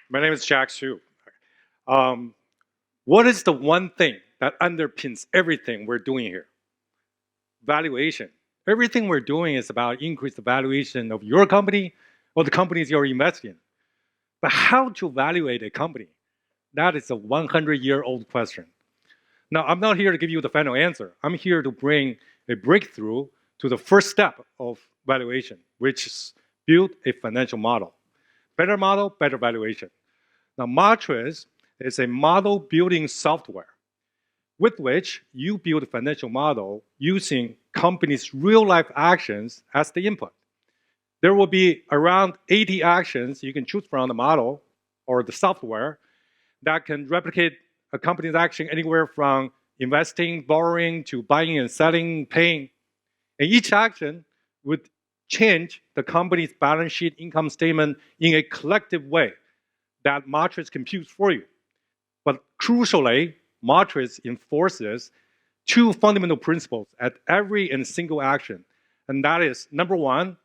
My name is Jack Su. Um, what is the one thing that underpins everything we're doing here? Valuation. Everything we're doing is about increase the valuation of your company or the companies you're investing in. But how to evaluate a company? That is a 100-year-old question. Now, I'm not here to give you the final answer. I'm here to bring a breakthrough to the first step of valuation, which is build a financial model. Better model, better valuation. Now, Modtris is a model building software with which you build a financial model using companies' real-life actions as the input. There will be around 80 actions you can choose from the model or the software that can replicate a company's action anywhere from investing, borrowing, to buying and selling, paying. And each action would change the company's balance sheet, income statement in a collective way that Modtris computes for you. But crucially, Modtris enforces two fundamental principles at every and single action. And that is, number one,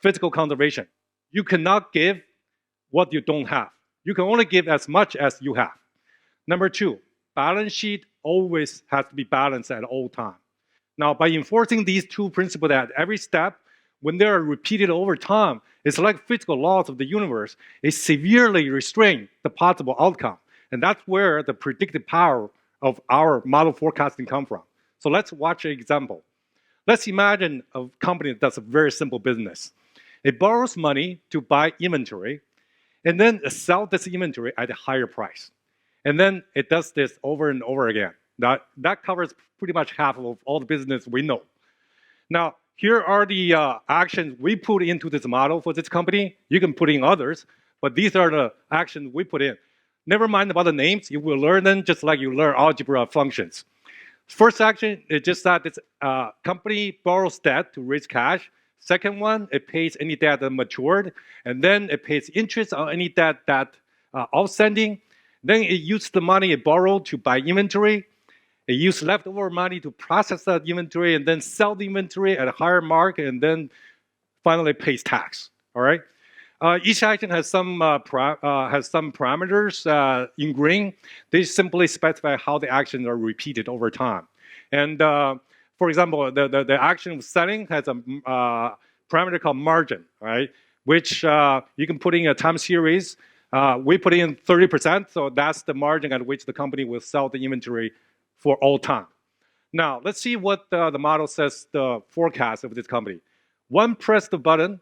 physical conservation. You cannot give what you don't have. You can only give as much as you have. Number two, balance sheet always has to be balanced at all times. Now, by enforcing these two principles at every step, when they are repeated over time, it's like physical laws of the universe. It severely restrains the possible outcome. And that's where the predictive power of our model forecasting comes from. So let's watch an example. Let's imagine a company that does a very simple business. It borrows money to buy inventory, and then it sells this inventory at a higher price. And then it does this over and over again. That covers pretty much half of all the business we know. Now, here are the actions we put into this model for this company. You can put in others, but these are the actions we put in. Never mind about the names. You will learn them just like you learn algebra functions. First action is just that this company borrows debt to raise cash. Second one, it pays any debt that matured. And then it pays interest on any debt that outstanding. Then it used the money it borrowed to buy inventory. It used leftover money to process that inventory and then sell the inventory at a higher mark and then finally pays tax. All right. Each action has some parameters in green. They simply specify how the actions are repeated over time. And for example, the action of selling has a parameter called margin, right? Which you can put in a time series. We put in 30%, so that's the margin at which the company will sell the inventory for all time. Now, let's see what the model says the forecast of this company. One press the button,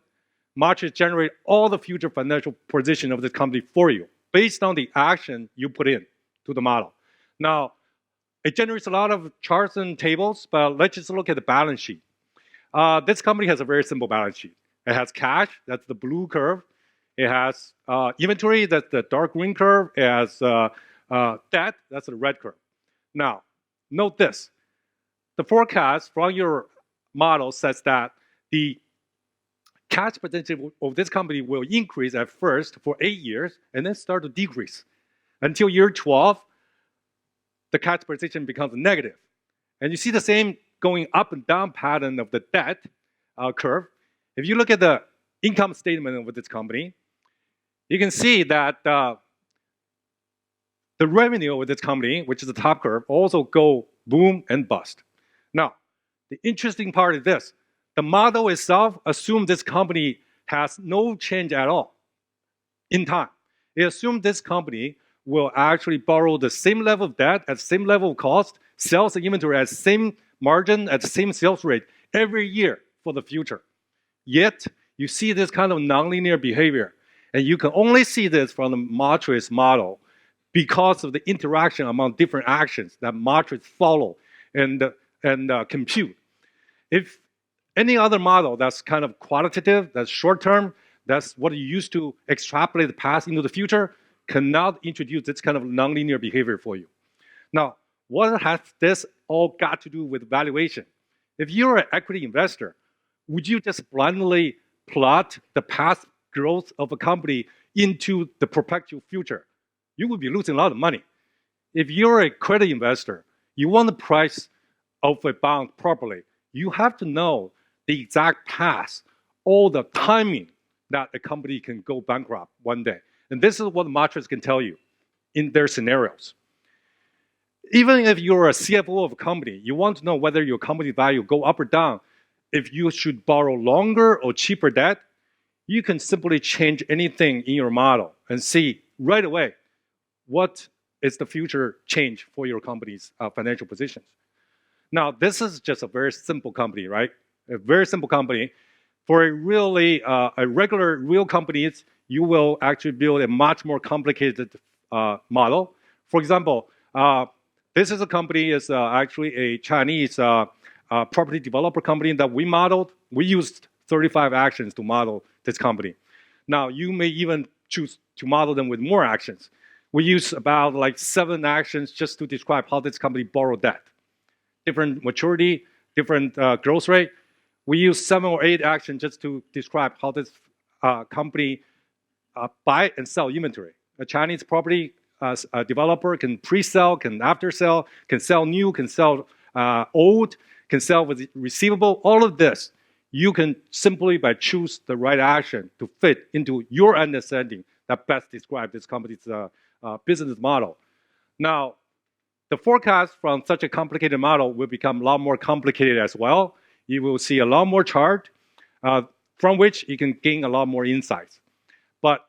Modtris generate all the future financial position of this company for you based on the action you put in to the model. Now, it generates a lot of charts and tables, but let's just look at the balance sheet. This company has a very simple balance sheet. It has cash, that's the blue curve. It has inventory, that's the dark green curve. It has debt, that's the red curve. Now, note this. The forecast from your model says that the cash potential of this company will increase at first for 8 years and then start to decrease. Until year 12, the cash position becomes negative. And you see the same going up and down pattern of the debt curve. If you look at the income statement of this company, you can see that the revenue of this company, which is the top curve, also go boom and bust. Now, the interesting part is this. The model itself assumes this company has no change at all in time. It assumes this company will actually borrow the same level of debt at the same level of cost, sells the inventory at the same margin, at the same sales rate every year for the future. Yet, you see this kind of nonlinear behavior. And you can only see this from the Modtris model because of the interaction among different actions that Modtris follow and compute. If any other model that's kind of qualitative, that's short-term, that's what you use to extrapolate the past into the future, cannot introduce this kind of nonlinear behavior for you. Now, what has this all got to do with valuation? If you're an equity investor, would you just blindly plot the past growth of a company into the perpetual future? You would be losing a lot of money. If you're a credit investor, you want the price of a bond properly, you have to know the exact path, all the timing that a company can go bankrupt one day. And this is what Modtris can tell you in their scenarios. Even if you're a CFO of a company, you want to know whether your company value go up or down, if you should borrow longer or cheaper debt, you can simply change anything in your model and see right away what is the future change for your company's financial positions. Now, this is just a very simple company, right? A very simple company. For a really a regular real companies, you will actually build a much more complicated model. For example, this is a company is actually a Chinese property developer company that we modeled. We used 35 actions to model this company. Now, you may even choose to model them with more actions. We use about like 7 actions just to describe how this company borrowed debt. Different maturity, different growth rate. We use 7 or 8 actions just to describe how this company buy and sell inventory. A Chinese property developer can pre-sell, can after-sell, can sell new, can sell old, can sell with receivable. All of this, you can simply by choose the right action to fit into your understanding that best describe this company's business model. Now, the forecast from such a complicated model will become a lot more complicated as well. You will see a lot more chart from which you can gain a lot more insights. But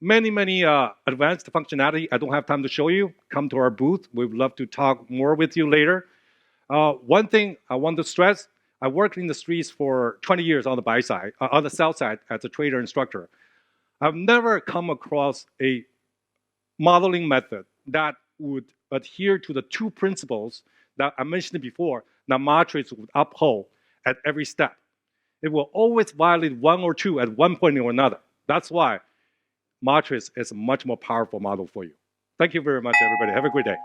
many advanced functionality I don't have time to show you. Come to our booth. We would love to talk more with you later. One thing I want to stress, I worked in the streets for 20 years on the buy side, on the sell side as a trader instructor. I've never come across a modeling method that would adhere to the 2 principles that I mentioned before that Modtris would uphold at every step. It will always violate 1 or 2 at one point or another. That's why Modtris is a much more powerful model for you. Thank you very much, everybody. Have a great day.